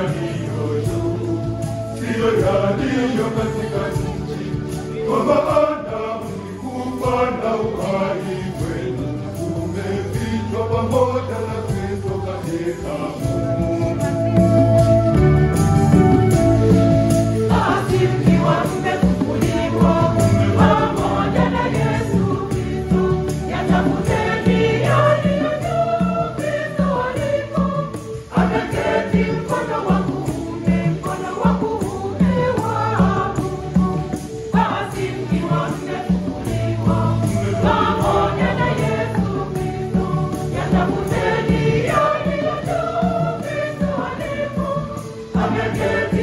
yaliyo juu, siyo yaliyo katika nchi. Kwa maana mlikufa na uhai wenu umefichwa pamoja na Kristo katika Mungu. Basi mkiwa mmefufuliwa pamoja na Yesu Kristo, yatafuteni yaliyo juu, Kristo alipo ameketi mkono wa kuume wa Mungu. Basi mkiwa mmefufuliwa pamoja na Yesu Kristo, yatafuteni yaliyo juu, Kristo alipo ameketi